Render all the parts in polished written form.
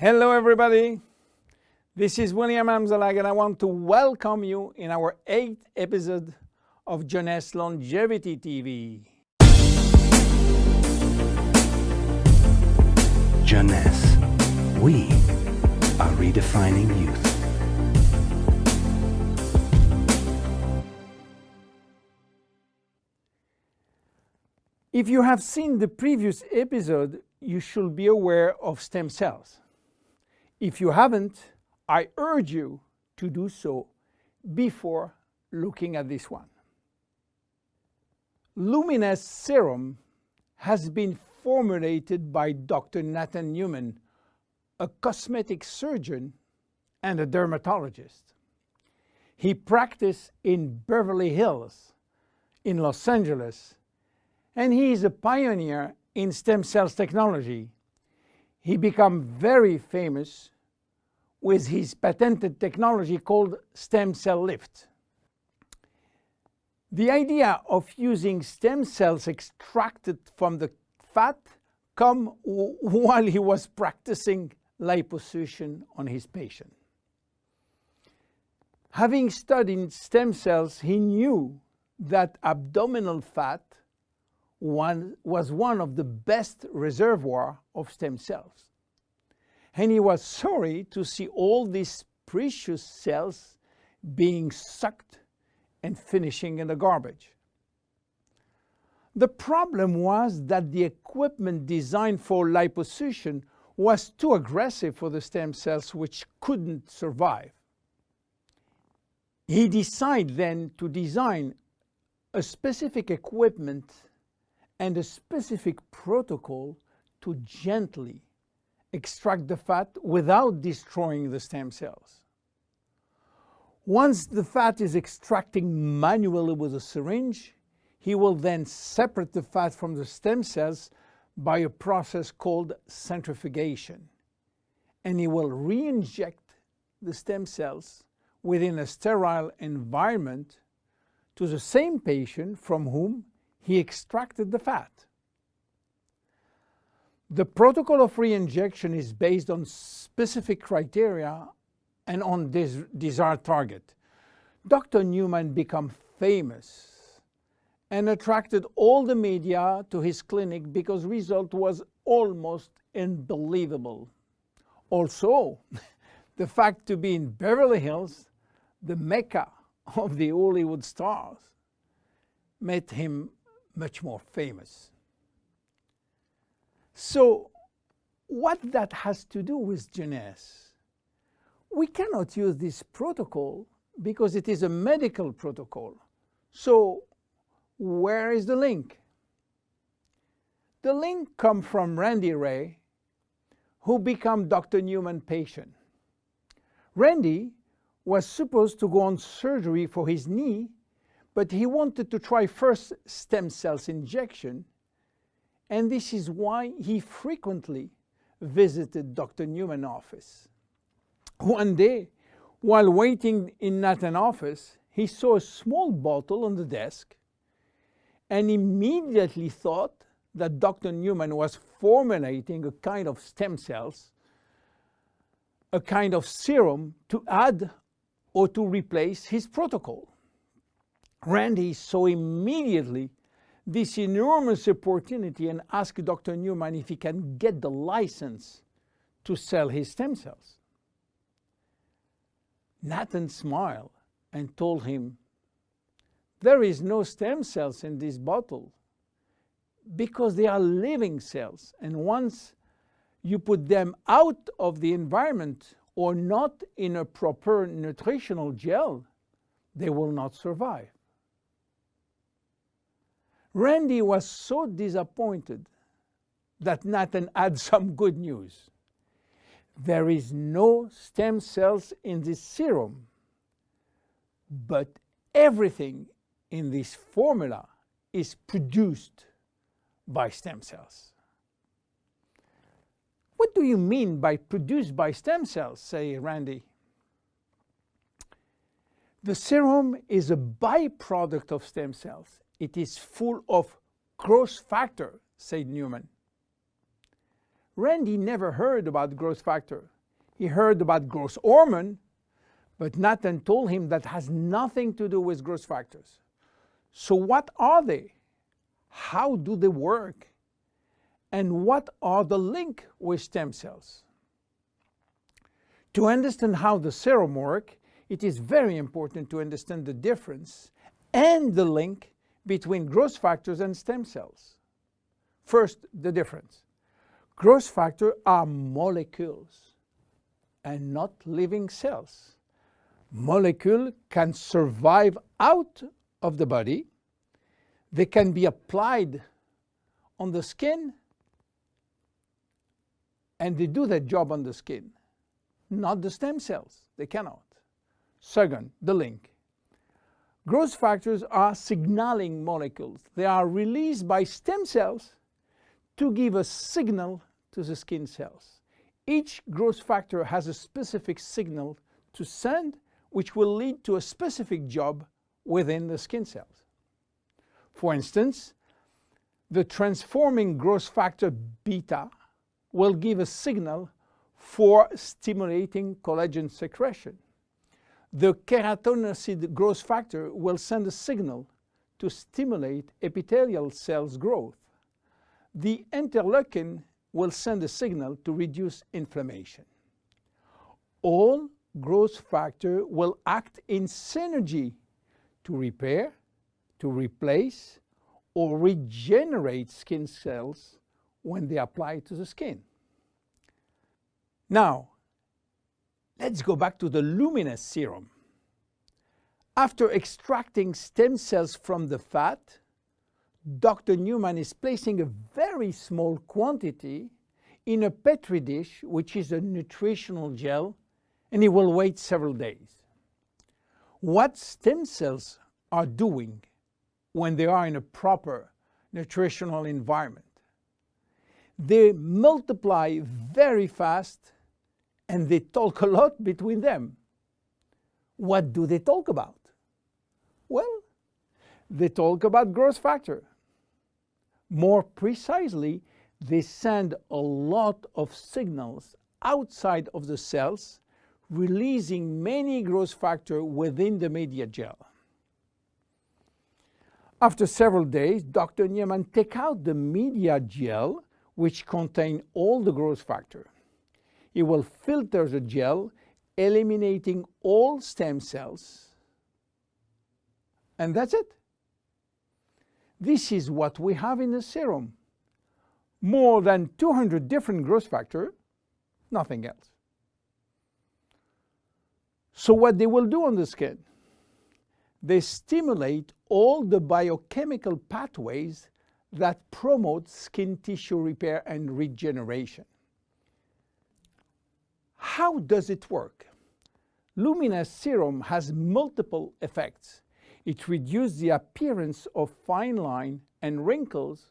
Hello everybody, this is William Amzalag and I want to welcome you in our 8th episode of Jeunesse Longevity TV. Jeunesse, we are redefining youth. If you have seen the previous episode, you should be aware of stem cells. If you haven't, I urge you to do so before looking at this one. Luminesce Serum has been formulated by Dr. Nathan Newman, a cosmetic surgeon and a dermatologist. He practiced in Beverly Hills, in Los Angeles, and he is a pioneer in stem cells technology. He became very famous with his patented technology called stem cell lift. The idea of using stem cells extracted from the fat came while he was practicing liposuction on his patient. Having studied stem cells, he knew that abdominal fat was one of the best reservoirs of stem cells. And he was sorry to see all these precious cells being sucked and finishing in the garbage. The problem was that the equipment designed for liposuction was too aggressive for the stem cells, which couldn't survive. He decided then to design a specific equipment and a specific protocol to gently extract the fat without destroying the stem cells. Once the fat is extracted manually with a syringe, he will then separate the fat from the stem cells by a process called centrifugation. And he will re-inject the stem cells within a sterile environment to the same patient from whom he extracted the fat. The protocol of re-injection is based on specific criteria and on this desired target. Dr. Newman became famous and attracted all the media to his clinic because the result was almost unbelievable. Also, the fact to be in Beverly Hills, the mecca of the Hollywood stars, made him much more famous. So, what that has to do with Jeunesse? We cannot use this protocol because it is a medical protocol. So, where is the link? The link comes from Randy Ray, who became Dr. Newman's patient. Randy was supposed to go on surgery for his knee, but he wanted to try first stem cells injection, and this is why he frequently visited Dr. Newman's office. One day, while waiting in Nathan's office, he saw a small bottle on the desk and immediately thought that Dr. Newman was formulating a kind of stem cells, a kind of serum to add or to replace his protocol. Randy saw immediately this enormous opportunity and asked Dr. Newman if he can get the license to sell his stem cells. Nathan smiled and told him, "There is no stem cells in this bottle because they are living cells, and once you put them out of the environment or not in a proper nutritional gel, they will not survive." Randy was so disappointed that Nathan had some good news. There is no stem cells in this serum, but everything in this formula is produced by stem cells. What do you mean by produced by stem cells, say Randy? The serum is a byproduct of stem cells. It is full of growth factor, said Newman. Randy never heard about growth factor. He heard about growth hormone, but Nathan told him that has nothing to do with growth factors. So what are they? How do they work? And what are the link with stem cells? To understand how the serum works, it is very important to understand the difference and the link between growth factors and stem cells. First, the difference. Growth factors are molecules and not living cells. Molecules can survive out of the body. They can be applied on the skin, and they do their job on the skin. Not the stem cells. They cannot. Second, the link. Growth factors are signaling molecules. They are released by stem cells to give a signal to the skin cells. Each growth factor has a specific signal to send, which will lead to a specific job within the skin cells. For instance, the transforming growth factor beta will give a signal for stimulating collagen secretion. The keratinocyte growth factor will send a signal to stimulate epithelial cells growth. The interleukin will send a signal to reduce inflammation. All growth factors will act in synergy to repair, to replace, or regenerate skin cells when they apply to the skin. Now, let's go back to the Luminesce serum. After extracting stem cells from the fat, Dr. Newman is placing a very small quantity in a petri dish, which is a nutritional gel, and he will wait several days. What stem cells are doing when they are in a proper nutritional environment? They multiply very fast and they talk a lot between them. What do they talk about? Well, they talk about growth factor. More precisely, they send a lot of signals outside of the cells, releasing many growth factors within the media gel. After several days, Dr. Newman takes out the media gel, which contains all the growth factor. He will filter the gel, eliminating all stem cells, and that's it. This is what we have in the serum. More than 200 different growth factors, nothing else. So what they will do on the skin? They stimulate all the biochemical pathways that promote skin tissue repair and regeneration. How does it work? Luminesce Serum has multiple effects. It reduces the appearance of fine lines and wrinkles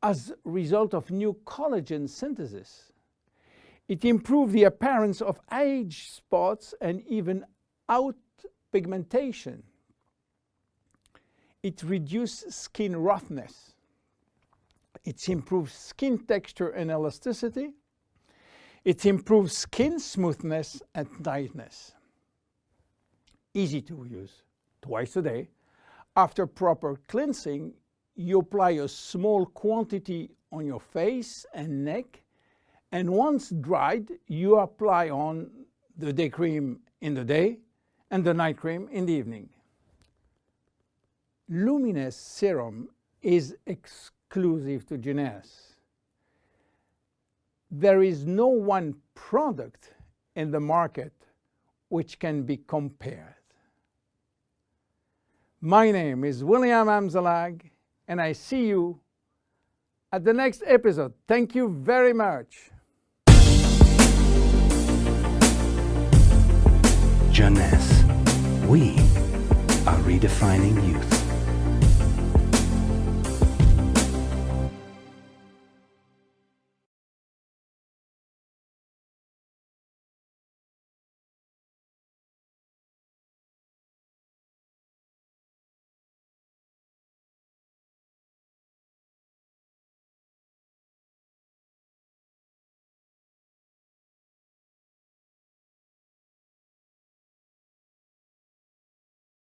as a result of new collagen synthesis. It improves the appearance of age spots and even out pigmentation. It reduces skin roughness. It improves skin texture and elasticity. It improves skin smoothness and tightness. Easy to use. Twice a day. After proper cleansing, you apply a small quantity on your face and neck, and once dried, you apply on the day cream in the day and the night cream in the evening. Luminesce Serum is exclusive to Jeunesse. There is no one product in the market which can be compared. My name is William Amzalag, and I see you at the next episode. Thank you very much. Jeunesse. We are redefining youth.